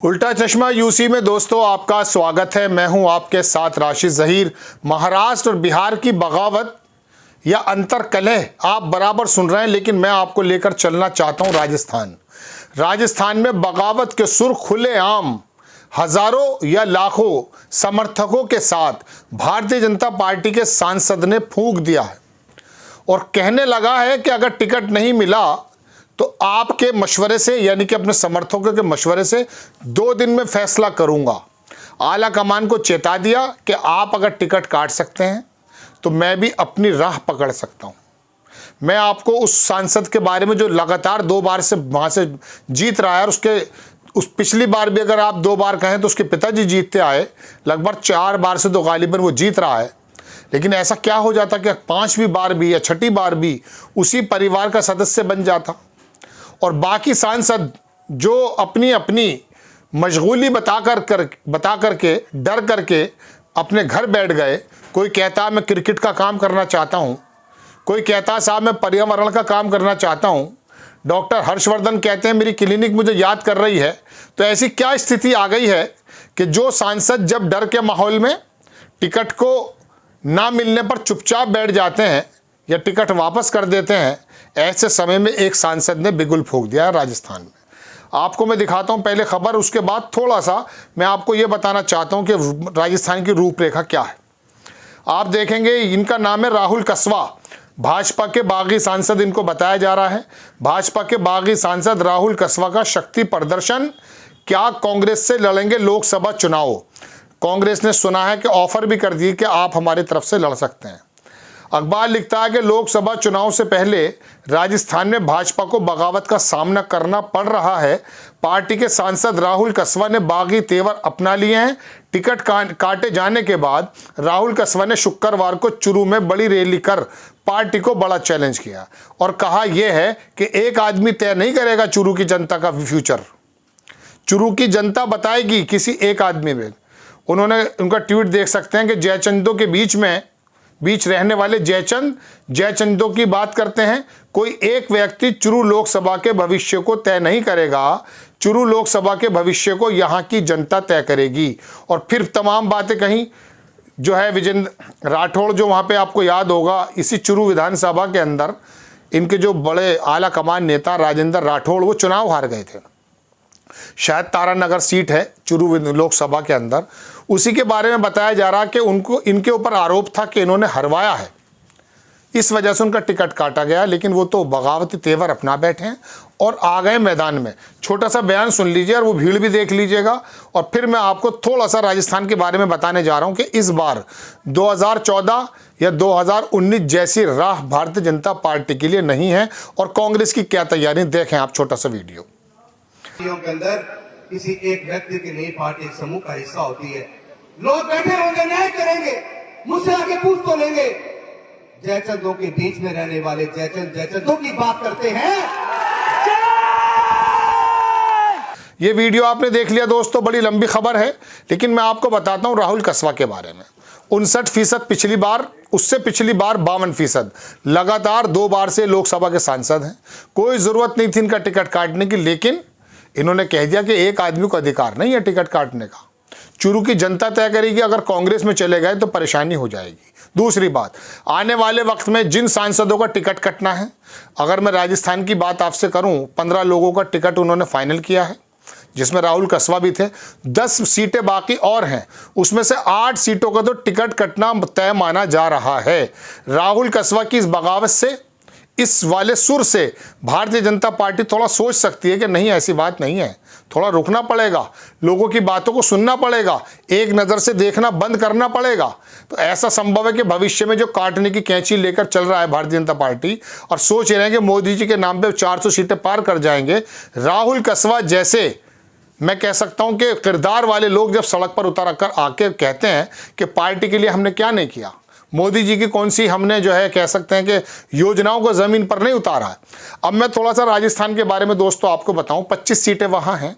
उल्टा चश्मा यूसी में दोस्तों आपका स्वागत है। मैं हूं आपके साथ राशिद ज़हीर। महाराष्ट्र और बिहार की बगावत या अंतर कलह आप बराबर सुन रहे हैं, लेकिन मैं आपको लेकर चलना चाहता हूं राजस्थान में बगावत के सुर खुलेआम हजारों या लाखों समर्थकों के साथ भारतीय जनता पार्टी के सांसद ने फूंक दिया है और कहने लगा है कि अगर टिकट नहीं मिला तो आपके मशवरे से, यानी कि अपने समर्थकों के मशवरे से 2 दिन में फैसला करूंगा। आला कमान को चेता दिया कि आप अगर टिकट काट सकते हैं तो मैं भी अपनी राह पकड़ सकता हूं। मैं आपको उस सांसद के बारे में जो लगातार 2 बार से वहां से जीत रहा है, और उस पिछली बार भी अगर आप 2 बार कहें तो उसके पिताजी जीतते आए, लगभग 4 बार से तो गालिबन वो जीत रहा है। लेकिन ऐसा क्या हो जाता कि 5वीं बार भी या 6ठी बार भी उसी परिवार का सदस्य बन जाता, और बाकी सांसद जो अपनी अपनी मशगूली बता करके डर करके अपने घर बैठ गए। कोई कहता मैं क्रिकेट का काम करना चाहता हूं, कोई कहता साहब मैं पर्यावरण का काम करना चाहता हूं, डॉक्टर हर्षवर्धन कहते हैं मेरी क्लिनिक मुझे याद कर रही है। तो ऐसी क्या स्थिति आ गई है कि जो सांसद जब डर के माहौल में टिकट को ना मिलने पर चुपचाप बैठ जाते हैं या टिकट वापस कर देते हैं, ऐसे समय में एक सांसद ने बिगुल फूंक दिया राजस्थान में। आपको मैं दिखाता हूं पहले खबर, उसके बाद थोड़ा सा मैं आपको यह बताना चाहता हूं कि राजस्थान की रूपरेखा क्या है। आप देखेंगे इनका नाम है राहुल कस्वा, भाजपा के बागी सांसद इनको बताया जा रहा है। भाजपा के बागी सांसद राहुल कस्वा का शक्ति प्रदर्शन, क्या कांग्रेस से लड़ेंगे लोकसभा चुनाव। कांग्रेस ने सुना है कि ऑफर भी कर दी कि आप हमारी तरफ से लड़ सकते हैं। अखबार लिखता है कि लोकसभा चुनाव से पहले राजस्थान में भाजपा को बगावत का सामना करना पड़ रहा है। पार्टी के सांसद राहुल कस्वा ने बागी तेवर अपना लिए हैं। टिकट काटे जाने के बाद राहुल कस्वा ने शुक्रवार को चुरू में बड़ी रैली कर पार्टी को बड़ा चैलेंज किया और कहा यह है कि एक आदमी तय नहीं करेगा चुरू की जनता का फ्यूचर, चुरू की जनता बताएगी किसी एक आदमी में। उन्होंने उनका ट्वीट देख सकते हैं कि जयचंदों के बीच रहने वाले जयचंदों की बात करते हैं। कोई एक व्यक्ति चुरू लोकसभा के भविष्य को तय नहीं करेगा, चुरू लोकसभा के भविष्य को यहाँ की जनता तय करेगी। और फिर तमाम बातें कहीं जो है विजेंद्र राठौड़, जो वहाँ पे आपको याद होगा इसी चुरू विधानसभा के अंदर इनके जो बड़े आला कमान नेता राजेंद्र राठौड़ वो चुनाव हार गए थे। शायद तारानगर सीट है चुरू लोकसभा के अंदर, उसी के बारे में बताया जा रहा कि उनको इनके ऊपर आरोप था कि इन्होंने हरवाया है, इस वजह से उनका टिकट काटा गया। लेकिन वो तो बगावती तेवर अपना बैठे हैं और आ गए मैदान में। छोटा सा बयान सुन लीजिए और वो भीड़ भी देख लीजिएगा, और फिर मैं आपको थोड़ा सा राजस्थान के बारे में बताने जा रहा हूं कि इस बार 2014 या 2019 जैसी राह भारतीय जनता पार्टी के लिए नहीं है और कांग्रेस की क्या तैयारी। देखें आप छोटा सा वीडियो। के अंदर किसी एक व्यक्ति की नहीं, पार्टी एक समूह का हिस्सा होती है। लोग बैठे होंगे, न्याय करेंगे, मुझसे आगे पूछ तो लेंगे। जयचंदों के बीच में रहने वाले जयचंदों की बात करते हैं। ये वीडियो आपने देख लिया दोस्तों, बड़ी लंबी खबर है, लेकिन मैं आपको बताता हूं राहुल कस्वा के बारे में। 59% पिछली बार, उससे पिछली बार 52%, लगातार 2 बार से लोकसभा के सांसद हैं। कोई जरूरत नहीं थी इनका टिकट काटने की, लेकिन इन्होंने कह दिया कि एक आदमी को अधिकार नहीं है टिकट काटने का, चुरू की जनता तय करेगी। अगर कांग्रेस में चले गए तो परेशानी हो जाएगी। दूसरी बात, आने वाले वक्त में जिन सांसदों का टिकट कटना है, अगर मैं राजस्थान की बात आपसे करूं, 15 लोगों का टिकट उन्होंने फाइनल किया है, जिसमें राहुल कस्वा भी थे। 10 सीटें बाकी और हैं, उसमें से 8 सीटों का तो टिकट कटना तय माना जा रहा है। राहुल कस्वा की इस बगावत से, इस वाले सुर से भारतीय जनता पार्टी थोड़ा सोच सकती है कि नहीं ऐसी बात नहीं है, थोड़ा रुकना पड़ेगा, लोगों की बातों को सुनना पड़ेगा, एक नज़र से देखना बंद करना पड़ेगा। तो ऐसा संभव है कि भविष्य में जो काटने की कैंची लेकर चल रहा है भारतीय जनता पार्टी और सोच रहे हैं कि मोदी जी के नाम पे 400 सीटें पार कर जाएंगे, राहुल कस्वा जैसे मैं कह सकता हूं कि किरदार वाले लोग जब सड़क पर उतर कर आके कहते हैं कि पार्टी के लिए हमने क्या नहीं किया, मोदी जी की कौन सी हमने जो है कह सकते हैं कि योजनाओं को ज़मीन पर नहीं उतारा है। अब मैं थोड़ा सा राजस्थान के बारे में दोस्तों आपको बताऊं। 25 सीटें वहाँ हैं,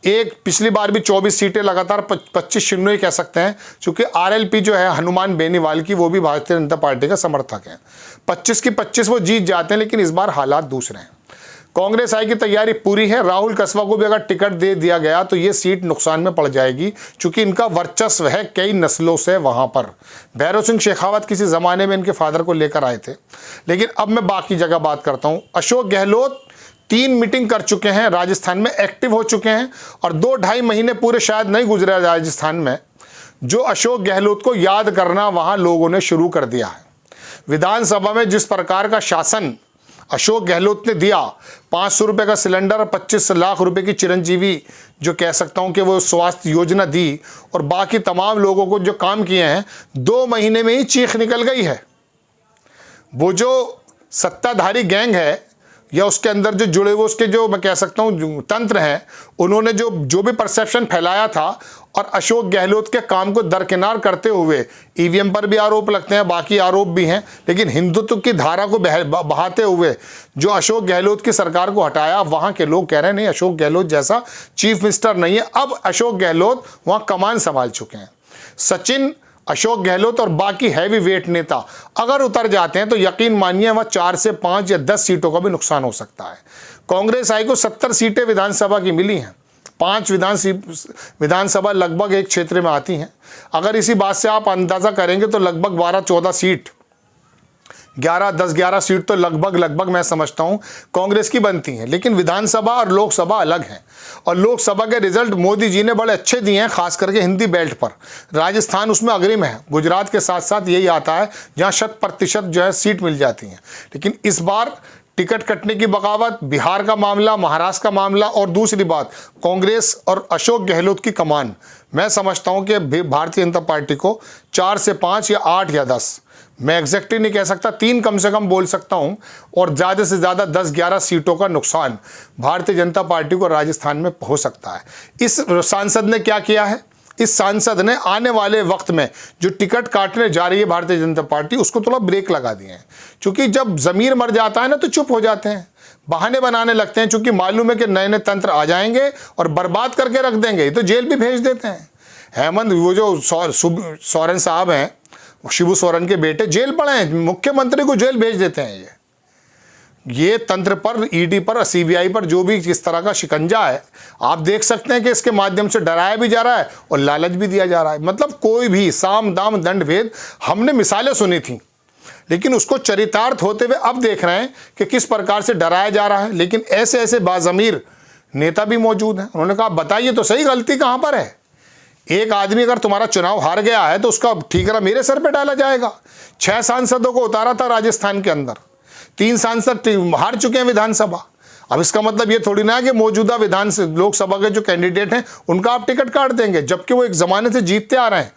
एक पिछली बार भी 24 सीटें लगातार 25 शून्य ही कह सकते हैं, क्योंकि आरएलपी जो है हनुमान बेनीवाल की, वो भी भारतीय जनता पार्टी का समर्थक हैं। 25 की 25 वो जीत जाते हैं, लेकिन इस बार हालात दूसरे हैं। कांग्रेस आई की तैयारी पूरी है। राहुल कसवा को भी अगर टिकट दे दिया गया तो ये सीट नुकसान में पड़ जाएगी, क्योंकि इनका वर्चस्व है कई नस्लों से वहां पर। भैरव सिंह शेखावत किसी ज़माने में इनके फादर को लेकर आए थे। लेकिन अब मैं बाकी जगह बात करता हूँ। अशोक गहलोत 3 मीटिंग कर चुके हैं, राजस्थान में एक्टिव हो चुके हैं, और 2-2.5 महीने पूरे शायद नहीं गुजरे राजस्थान में जो अशोक गहलोत को याद करना वहाँ लोगों ने शुरू कर दिया है। विधानसभा में जिस प्रकार का शासन अशोक गहलोत ने दिया, 500 रुपये का सिलेंडर, 25 लाख रुपए की चिरंजीवी जो कह सकता हूं कि वो स्वास्थ्य योजना दी, और बाकी तमाम लोगों को जो काम किए हैं, 2 महीने में ही चीख निकल गई है। वो जो सत्ताधारी गैंग है या उसके अंदर जो जुड़े हुए उसके जो मैं कह सकता हूं तंत्र हैं, उन्होंने जो भी परसेप्शन फैलाया था और अशोक गहलोत के काम को दरकिनार करते हुए ईवीएम पर भी आरोप लगते हैं, बाकी आरोप भी हैं, लेकिन हिंदुत्व की धारा को बहाते हुए जो अशोक गहलोत की सरकार को हटाया, वहाँ के लोग कह रहे हैं नहीं, अशोक गहलोत जैसा चीफ मिनिस्टर नहीं है। अब अशोक गहलोत वहाँ कमान संभाल चुके हैं। सचिन, अशोक गहलोत और बाकी हैवी वेट नेता अगर उतर जाते हैं तो यकीन मानिए वह 4 से 5 या 10 सीटों का भी नुकसान हो सकता है। कांग्रेस आई को 70 सीटें विधानसभा की मिली हैं, 5 विधानसभा लगभग एक क्षेत्र में आती हैं। अगर इसी बात से आप अंदाज़ा करेंगे तो लगभग 12-14 सीट, 10-11 सीट तो लगभग मैं समझता हूं कांग्रेस की बनती हैं। लेकिन विधानसभा और लोकसभा अलग हैं, और लोकसभा के रिजल्ट मोदी जी ने बड़े अच्छे दिए हैं, खास करके हिंदी बेल्ट पर। राजस्थान उसमें अग्रिम है, गुजरात के साथ साथ यही आता है जहां 100% जो है सीट मिल जाती हैं। लेकिन इस बार टिकट कटने की बगावत, बिहार का मामला, महाराष्ट्र का मामला, और दूसरी बात कांग्रेस और अशोक गहलोत की कमान, मैं समझता हूं कि भारतीय जनता पार्टी को 4 से 5 या 8 या 10, मैं एग्जैक्टली नहीं कह सकता, 3 कम से कम बोल सकता हूं, और ज़्यादा से ज़्यादा 10-11 सीटों का नुकसान भारतीय जनता पार्टी को राजस्थान में हो सकता है। इस सांसद ने क्या किया है? इस सांसद ने आने वाले वक्त में जो टिकट काटने जा रही है भारतीय जनता पार्टी, उसको थोड़ा ब्रेक लगा दिए हैं। क्योंकि जब ज़मीर मर जाता है ना तो चुप हो जाते हैं, बहाने बनाने लगते हैं, क्योंकि मालूम है कि नए नए तंत्र आ जाएंगे और बर्बाद करके रख देंगे, तो जेल भी भेज देते हैं। हेमंत, वो जो सोरेन साहब हैं, शिबू सोरेन के बेटे, जेल पड़े हैं, मुख्यमंत्री को जेल भेज देते हैं। ये तंत्र पर, ईडी पर, सीबीआई पर जो भी इस तरह का शिकंजा है, आप देख सकते हैं कि इसके माध्यम से डराया भी जा रहा है और लालच भी दिया जा रहा है। मतलब कोई भी साम दाम दंड भेद, हमने मिसालें सुनी थी, लेकिन उसको चरितार्थ होते हुए अब देख रहे हैं कि किस प्रकार से डराया जा रहा है। लेकिन ऐसे ऐसे बाज़मीर नेता भी मौजूद हैं। उन्होंने कहा बताइए तो सही गलती कहाँ पर है। एक आदमी अगर तुम्हारा चुनाव हार गया है तो उसका ठीकरा मेरे सर पे डाला जाएगा। 6 सांसदों को उतारा था राजस्थान के अंदर, 3 सांसद हार चुके हैं विधानसभा। अब इसका मतलब ये थोड़ी ना है कि मौजूदा लोकसभा के जो कैंडिडेट हैं उनका आप टिकट काट देंगे, जबकि वो एक ज़माने से जीतते आ रहे हैं।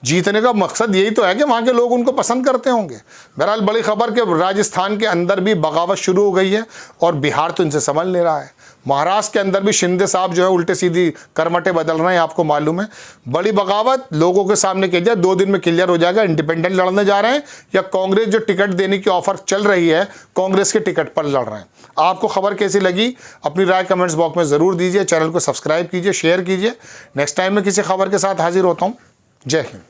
जीतने का मकसद यही तो है कि वहाँ के लोग उनको पसंद करते होंगे। बहरहाल बड़ी खबर कि राजस्थान के अंदर भी बगावत शुरू हो गई है और बिहार तो इनसे संभल नहीं रहा है। महाराष्ट्र के अंदर भी शिंदे साहब जो है उल्टे सीधी करमटे बदल रहे हैं, आपको मालूम है। बड़ी बगावत लोगों के सामने की जाए, 2 दिन में क्लियर हो जाएगा इंडिपेंडेंट लड़ने जा रहे हैं या कांग्रेस जो टिकट देने की ऑफर चल रही है कांग्रेस के टिकट पर लड़ रहे हैं। आपको खबर कैसी लगी अपनी राय कमेंट्स बॉक्स में ज़रूर दीजिए। चैनल को सब्सक्राइब कीजिए, शेयर कीजिए। नेक्स्ट टाइम मैं किसी खबर के साथ हाजिर होता हूँ। जय हिंद।